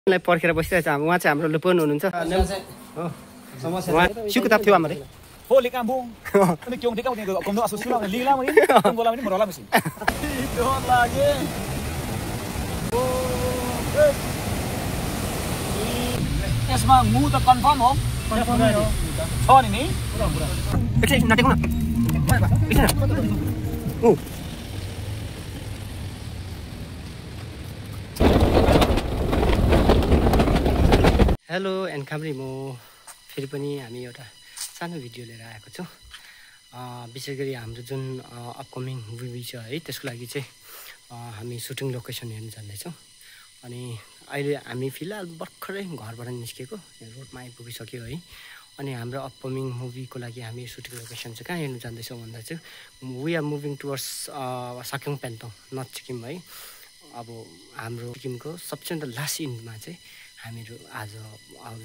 लाई पर्खेर बसिरहेछ उहाँ चाहिँ हाम्रो लोपन हुनुहुन्छ हो समस्या सिउ किताब थियो हाम्रो हो लेकाम्बो अनि क्यों देखाउ दिएको कमनो आसु सुना लिला पनि बोला पनि मरला मसिन त्यो लागे ओ यसमा मु त कन्फर्म हो छ नि एकछिन नाटेको न एकछिन ओ हेलो एन्ड कामरी म फेरि पनि हामी एउटा सानो भिडियो लिएर आएको छु विशेष गरी हाम्रो जुन अपकमिङ मुभी छ है त्यसको लागि चाहिँ हामी सुटिङ लोकेसन हेर्न जाँदैछौँ अनि अहिले हामी फिलहाल भर्खरै घरबाट निस्केको रोडमा आइपुगिसक्यो है अनि हाम्रो अपकमिङ मुभीको लागि हामी सुटिङ लोकेसन चाहिँ कहाँ हेर्न जाँदैछौँ भन्दा चाहिँ we are moving towards Sakyong Pentong north Sikkim है अब हाम्रो सिक्किमको सबैभन्दा लास्ट इन्डमा चाहिँ हामीहरू आज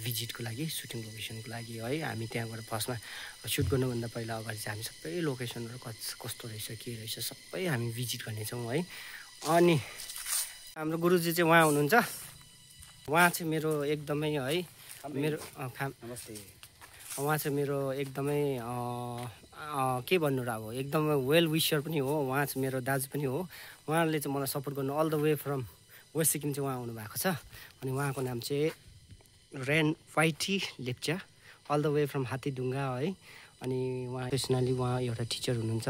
भिजिटको लागि सुटिङ लोकेसनको लागि है हामी त्यहाँ गएर फर्स्टमा सुट गर्नुभन्दा पहिला अगाडि चाहिँ हामी सबै लोकेसनहरू कस्तो रहेछ के रहेछ सबै हामी भिजिट गर्नेछौँ है अनि हाम्रो गुरुजी चाहिँ उहाँ हुनुहुन्छ उहाँ चाहिँ मेरो एकदमै है मेरो नमस्ते उहाँ चाहिँ मेरो एकदमै के भन्नु र अब एकदमै वेल विसर पनि हो उहाँ चाहिँ मेरो दाजु पनि हो उहाँले चाहिँ मलाई सपोर्ट गर्नु all the way from west Sikkim चाहिँ उहाँ आउनुभएको छ अनि उहाँको नाम चाहिँ रेन वाइटी Lepcha all the way from Hattidunga है अनि उहाँ पर्सनली उहाँ एउटा टिचर हुनुहुन्छ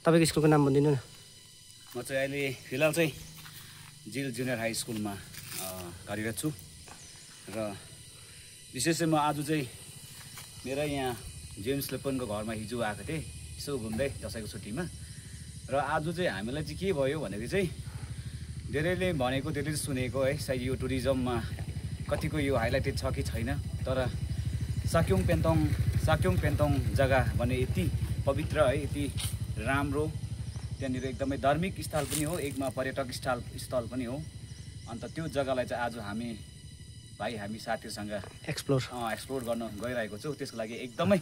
तपाईँको स्कुलको नाम भनिदिनु न म चाहिँ अहिले फिलहाल चाहिँ जिल जुनियर हाई स्कुलमा कार्यरत छु र विशेष चाहिँ म आज चाहिँ मेरा यहाँ जेम्स लेपनको घरमा हिजो आएको थिएँ यसो घुम्दै दसैँको छुट्टीमा र आज चाहिँ हामीलाई चाहिँ के भयो भनेदेखि चाहिँ धेरैले भनेको धेरै सुनेको है सायद यो टुरिज्ममा कतिको यो हाइलाइटेड छ कि छैन तर साक्योङ पेन्तोङ जग्गा भने यति पवित्र है यति राम्रो त्यहाँनिर एकदमै धार्मिक स्थल पनि हो एकमा पर्यटक स्थल पनि हो अन्त त्यो जग्गालाई चाहिँ आज हामी साथीहरूसँग एक्सप्लोर गर्न गइरहेको छु त्यसको लागि एकदमै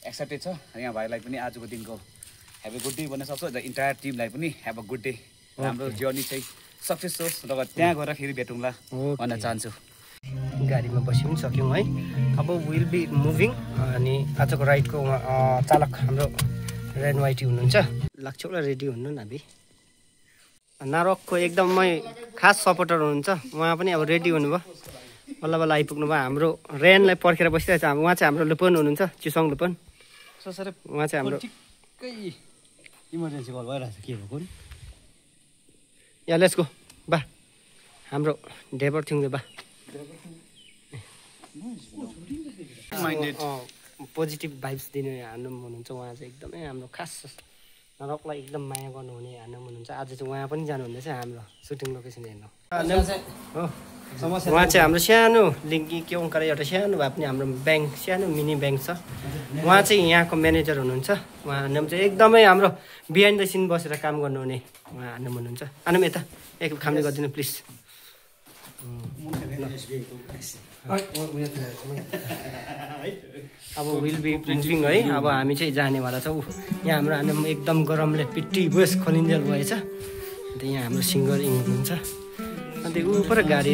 एक्साइटेड छ यहाँ भाइलाई पनि आजको दिनको ह्याभ अ गुड डे भन्न सक्छु र इन्टायर टिमलाई पनि ह्याभ अ गुड डे हाम्रो जर्नी चाहिँ सक्सेस होस् र त्यहाँ गएर फेरि भेटौँला भन्न चाहन्छु गाडीमा बसी पनि सक्यौँ है अब विल बी मुभिङ अनि आजको राइडको चालक हाम्रो रेन वाइटी हुनुहुन्छ लाग्छ होला रेडी हुनु न अभी नारकको एकदमै खास सपोर्टर हुनुहुन्छ उहाँ पनि अब रेडी हुनुभयो बल्ल बल्ल आइपुग्नु भयो हाम्रो रेनलाई पर्खेर बसिरहेछ उहाँ चाहिँ हाम्रो लोपन हुनुहुन्छ चिसोङ लोपन उहाँ चाहिँ हाम्रो इमर्जेन्सी कल भइरहेछ के भएको नि या लेट्स गो बा हाम्रो ढेबर थिङ बा पोजिटिभ भाइब्स दिने हान्नु हुनुहुन्छ उहाँ चाहिँ एकदमै हाम्रो खास नरकलाई एकदम माया गर्नुहुने हान्नु हुनुहुन्छ आज चाहिँ उहाँ पनि जानुहुँदैछ हाम्रो सुटिङ लोकेसन हेर्नु हो उहाँ चाहिँ हाम्रो सानो लिङ्की के ओङ्कार एउटा सानो भए पनि हाम्रो ब्याङ्क सानो मिनी ब्याङ्क छ उहाँ चाहिँ यहाँको म्यानेजर हुनुहुन्छ उहाँ हान्नु चाहिँ एकदमै हाम्रो बिहाइन्ड द सिन बसेर काम गर्नुहुने उहाँ हान्नु हुनुहुन्छ आनम यता एक खाम्ने गरिदिनु प्लिज अब विल बी मुभिङ है अब हामी चाहिँ जानेवाला छौँ यहाँ हाम्रो आनम एकदम गरमले पिट्टी बस खोलिन्जेल भएछ अन्त यहाँ हाम्रो सिङ्गर हुनुहुन्छ अन्त ऊ पर गाडी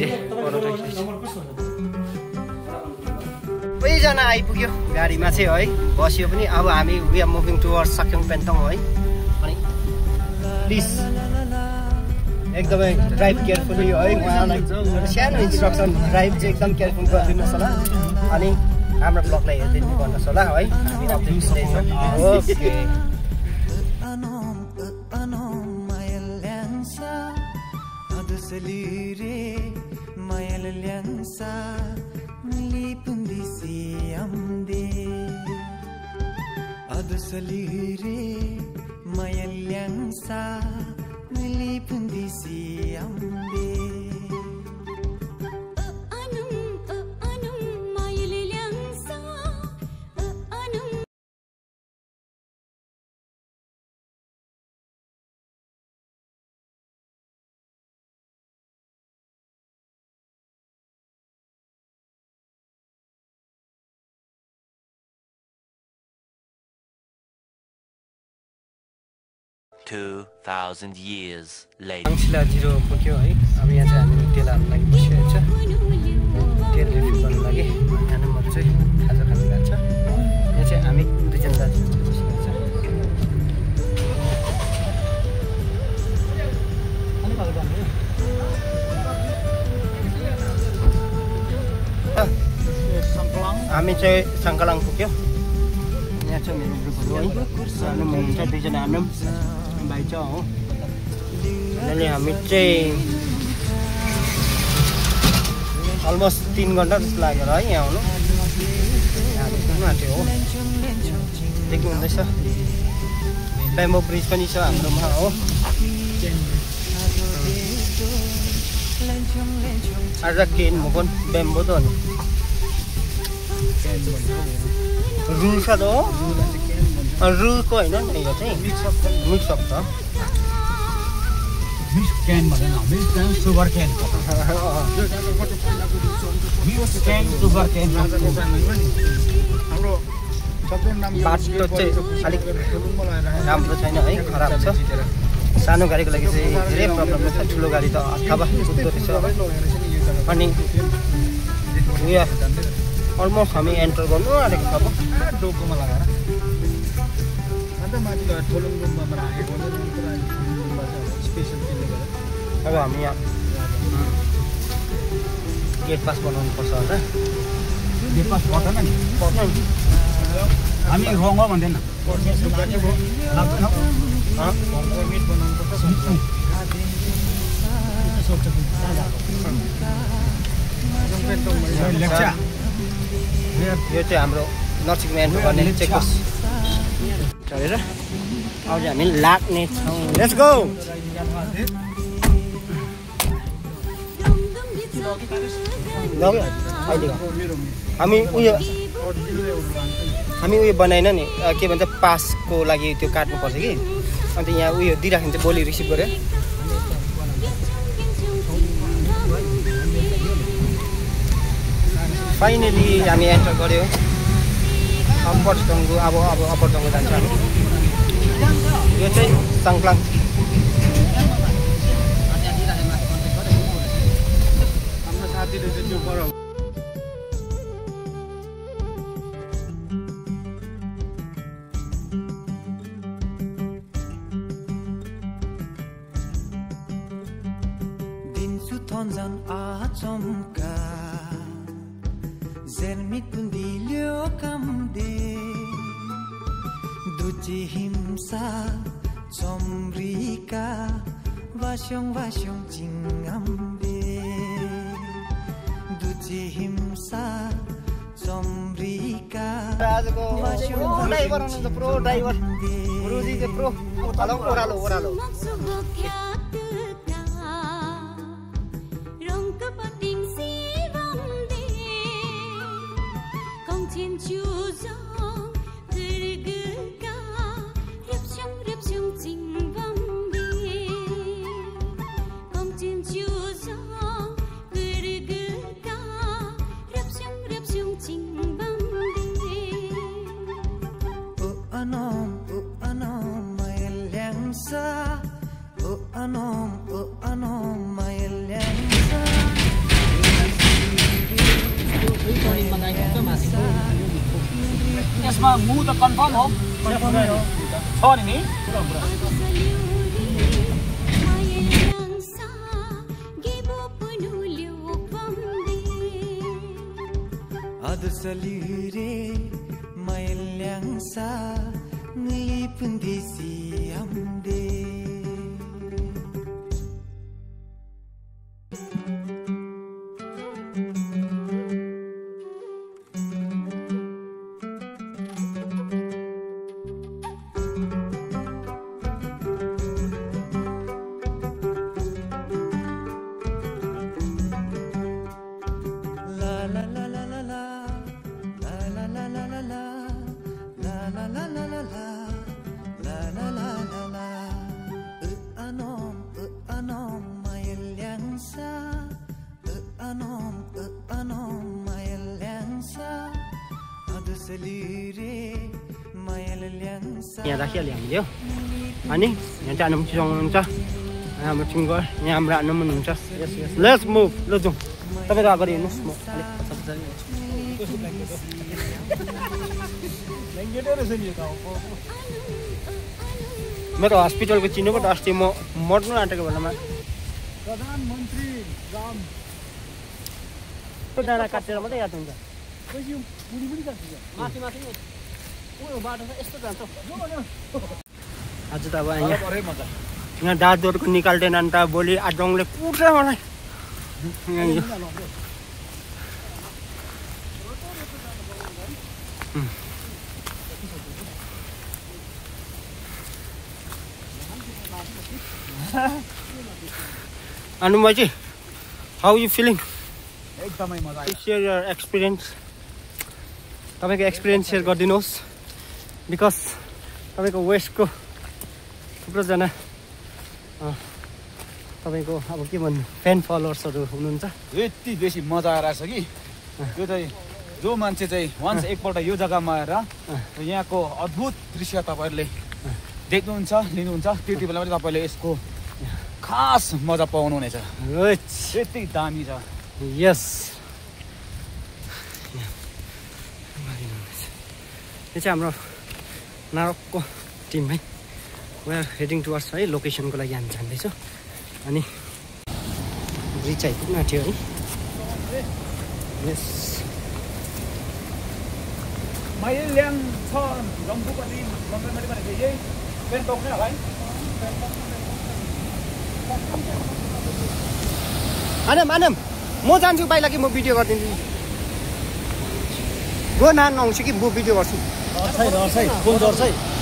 सबैजना आइपुग्यो गाडीमा चाहिँ है बस्यो पनि अब हामी we are moving towards Sakyong Pentong है अनि प्लिज एकदमै ड्राइभ केयरफुली है उहाँलाई सानो इन्स्ट्रक्सन ड्राइभ चाहिँ एकदम केयरफुल गरिदिनुहोस् होला अनि हाम्रो ब्लगलाई हेरिदिनु गर्नुहोस् होला है हामी अपडेट दिँदैछौँ okay Salire mayal liansa lipundi siamde adu salire mayal liansa lipundi siamde $2,000 years later. Angshila 0 पुग्यो है अब यहाँ चाहिँ हामी टेलाहरुको लागि बसिरहेको छ हामी चाहिँ सङ्कलाङ पुग्यो यहाँ छ मेरो ग्रुपहरू है आनुम हुनुहुन्छ 2 जना आनुम भाइ छ हो अहिले हामी चाहिँ अलमोस्ट 3 घन्टा जस्तो लाग्यो है यहाँ आउनु हामी पुग्नु आँट्यो हो देख्नु हुँदैछ बेम्बो ब्रिज पनि छ हाम्रोमा हो आज केन मोकन बेम्बो त हो रुल छ त हो रुलको होइन नि यो चाहिँ मिक्सअप छ मिक्स क्यान भनेन mix can sugar can mix can sugar can हाम्रो बाटो चाहिँ अलिक राम्रो छैन है खराब छ सानो गाडीको लागि चाहिँ धेरै प्रब्लम छ ठुलो गाडी त अथवा कुद्दो रहेछ अनि उयो अलमोस्ट हामी एन्टर गर्नु आँटेको छ अब डोकोमा लगाएर अन्त माथि गएर ठोलुङमा राखेको स्पेसल त्यसले गर्दा अब हामी यहाँ गेट पास बनाउनु पर्छ होला गेट पास पर्दैन नि हामी रङ हो भन्दैन यो चाहिँ हाम्रो नर्सिङमा एन्टर गर्ने चेकपोस्ट चढेर अब चाहिँ हामी लाग्ने छौँ लेट्स गो हामी उयो बनाएन नि के भन्छ पासको लागि त्यो काट्नुपर्छ कि अन्त यहाँ उयो दिइराख्नु चाहिँ भोलि रिसिभ गरेँ फाइनली हामी एन्टर गऱ्यो अप्पर टङ्गु अब अप्पर टङ्गु जान्छ हामी यो चाहिँ सङ्कलाङ हाम्रो साथीले चाहिँ त्यो पर tonjan achamka zermi kundilyo kamde duji himsa chomrika vasyong jingamde duji himsa chomrika आजको ड्राइभर हुनुहुन्छ प्रो ड्राइभर गुरुजी चाहिँ प्रो ओरालो यसमा मु त कन्फर्म हो छ नि adsalire mayelyangsa nilipundisi amde यहाँ राखिहाल्यो हामीले हो अनि यहाँ चाहिँ आनुम चिसो हुनुहुन्छ हाम्रो टिमको यहाँ हाम्रो आनुम हुनुहुन्छ लेट्स मुभ ल जाउँ तपाईँ अगाडि हेर्नुहोस् म मेरो हस्पिटलको चिन्नु पो त अस्ति म मर्नु आँटेको बेलामा प्रधानमन्त्री राम डाँडा काटेर मात्रै याद हुन्छ माथि माथि ओ बाटो त यस्तो जान्छ आज त अब यहाँ दाजुहरूको निकाल्दैन नि त भोलि आजङले पुग्छ मलाई Anumaji, how are you feeling? एकदमै मजा आयो Share your experience. तपाईको एक्सपिरियन्स सेयर गरिदिनुहोस् बिकज तपाईको वेस्टको थुप्रो जना तपाईको अब के भन्नु फ्यान फलोवर्सहरू हुनुहुन्छ यति बेसी मजा आइरहेछ कि यो चाहिँ जो मान्छे चाहिँ वान्स एकपल्ट यो जग्गामा आएर यहाँको अद्भुत दृश्य तपाईँहरूले देख्नुहुन्छ लिनुहुन्छ त्यति बेला पनि तपाईँले यसको खास मजा पाउनुहुनेछ यति दामी छ यस यो चाहिँ हाम्रो नारकको टिम है वी आर हेडिङ टुवर्ड्स है लोकेसनको लागि हामी जाँदैछौँ अनि ब्रिज आइपुग्नु आँट्यो है यस माइल्याङ छ जम्बुपट्टि मङ्गलपट्टि भनेको यही पेन्टोक नै होला है आनम म जान्छु बाहिर कि म भिडियो गरिदिन्छु गो नान आउँछु कि म भिडियो गर्छु फोन गर्छ है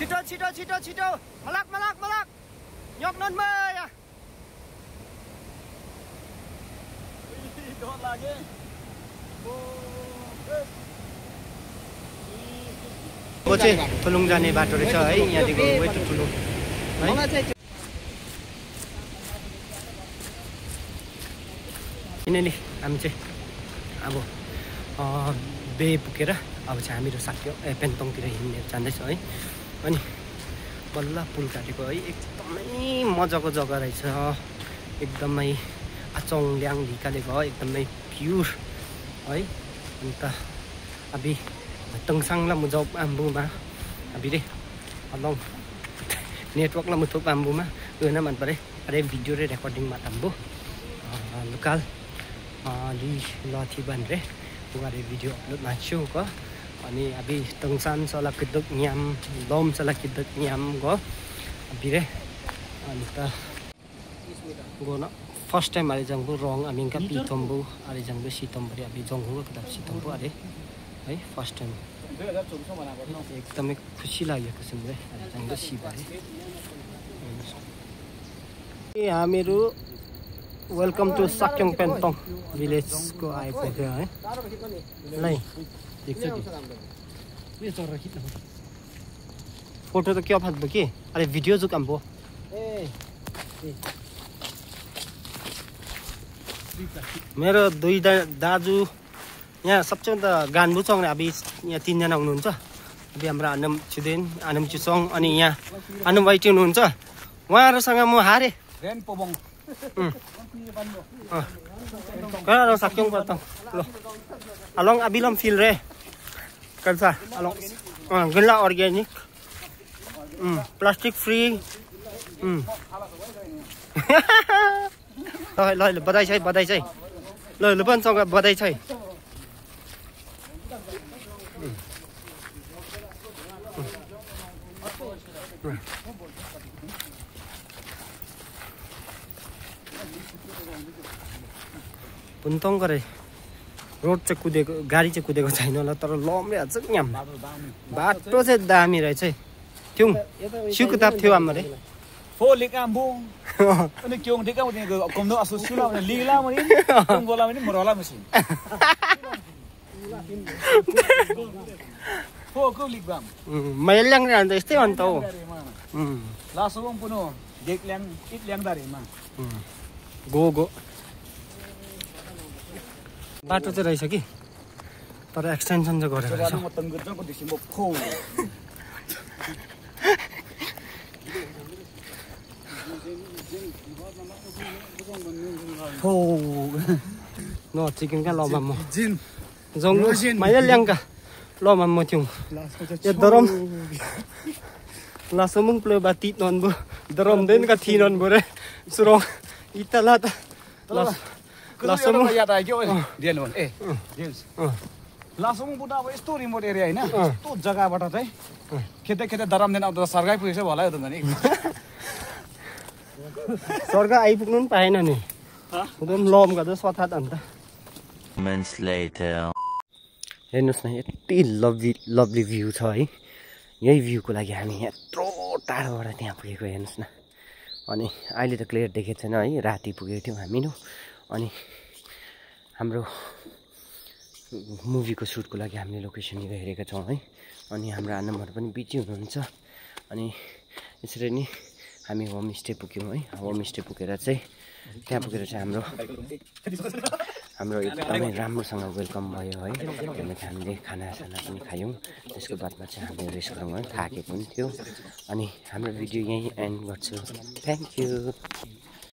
छिटो छिटो छिटो छिटो मलाक मलाक मलाक यक्नन माया वो चाहिँ थुलुङ जाने बाटो रहेछ है यहाँदेखि वे टु थुलुङ है किनभने हामी चाहिँ अब बे पुगेर अब चाहिँ हामीहरू साक्यो पेन्तोङतिर हिँडेर जाँदैछौँ है अनि बल्ल पुल काटेको है एकदमै मजाको जग्गा रहेछ एकदमै आचोङ ल्याङ ढिकाले भयो एकदमै प्युर है अन्त अभी तङसाङला मुजाउ आम्बुमा अभी रे अलङ नेटवर्कला मुथो आम्बुमा उयो मन परे अरे भिडियो रे रेकर्डिङमा ताम्बु लोकल लि लथी बन रे उगारे भिडियो अपलोड माछु को अनि अभी तङसान सला किदक न्याम लम सला किदक न्याम गो अभी रे अन्त गोना फर्स्ट टाइम आले जंगबु रङ अमिंका पिथम्बु आले जंगबु सितम्बरी अभी जंगबु कता सितम्बु अरे है फर्स्ट टाइम एकदमै खुसी लागेको छ मलाई जंगबु सिबारे ए हामीहरु welcome to Sakyong Pentong village को आइपुग्यो है नै देख्छ के यो चरा खिच्न फोटो त के फाट्बो के अरे भिडियो जो काम भो मेरो दुई दाजु यहाँ सबैभन्दा गान्बु चङ अभी यहाँ तीनजना हुनुहुन्छ अभी हाम्रो आनम छुदेन आनम चुसङ अनि यहाँ आनम वाइटी हुनुहुन्छ उहाँहरूसँग म हारे rain पोबङ Kalau sakyong batang, lo, along abilam feel re, kalsa, along, gula organic, plastic free, lo, badai cai, lo, leban song badai cai. पुन्तोङ गरे रोड चाहिँ कुदेको गाडी चाहिँ कुदेको छैन होला तर लम्बे हाल्छ यहाँ बाटो चाहिँ दामी रहेछ है त्यो सिउ किताब थियो हाम्रो Phô lịch am bu. Nó kêu thích cái gì cũng nó asu sula mà lý la mà đi. Không có làm gì mà làm gì. Phô cứ lịch bam. Mailang ra त्यस्तै हो नि त हो Langsung puno. Dek liang it liang dari mah. Go go बाटो चाहिँ रहेछ कि तर एक्सटेन्सन चाहिँ गरेर रहेछ Coba matang gedang kau disi mau phô. हो न चिकन का लमा म Jin. जङ माइला ल्याङ्का लमा म थियौ या दरम लासमङ प्ले बाति नन बु दरम देन का थि नन बरे सुरो इतला त Langsung ya tak kau. Dia loh. James. Langsung punya apa story remote area ini. Tu jaga apa tak? Kita daram den atau sargai puisi bola itu kan? स्वर्ग आइपुग्नु पनि पाएन नि एकदम लम गर्दा सथात अन्त Moments later. हेर्नुहोस् न यति लभली भ्यू छ है यही भ्यूको लागि हामी यत्रो टाढोबाट त्यहाँ पुगेको हेर्नुहोस् न अनि अहिले त क्लियर देखेको छैन है राति पुगेको थियौँ हामीहरू अनि हाम्रो मुभीको सुटको लागि हामीले लोकेसन हेरेका छौँ है अनि हाम्रो आनन्दहरू पनि बिजी हुनुहुन्छ अनि यसरी नै हामी होमस्टे पुग्यौँ है होमस्टे पुगेर चाहिँ त्यहाँ पुगेर चाहिँ हाम्रो एकदमै राम्रोसँग वेलकम भयो है किनकि हामीले खानासाना पनि खायौँ त्यसको बादमा चाहिँ हामीले रेस्ट गरौँ है थाकेको पनि थियो अनि हाम्रो भिडियो यहीँ एन्ड गर्छु थ्याङ्क यू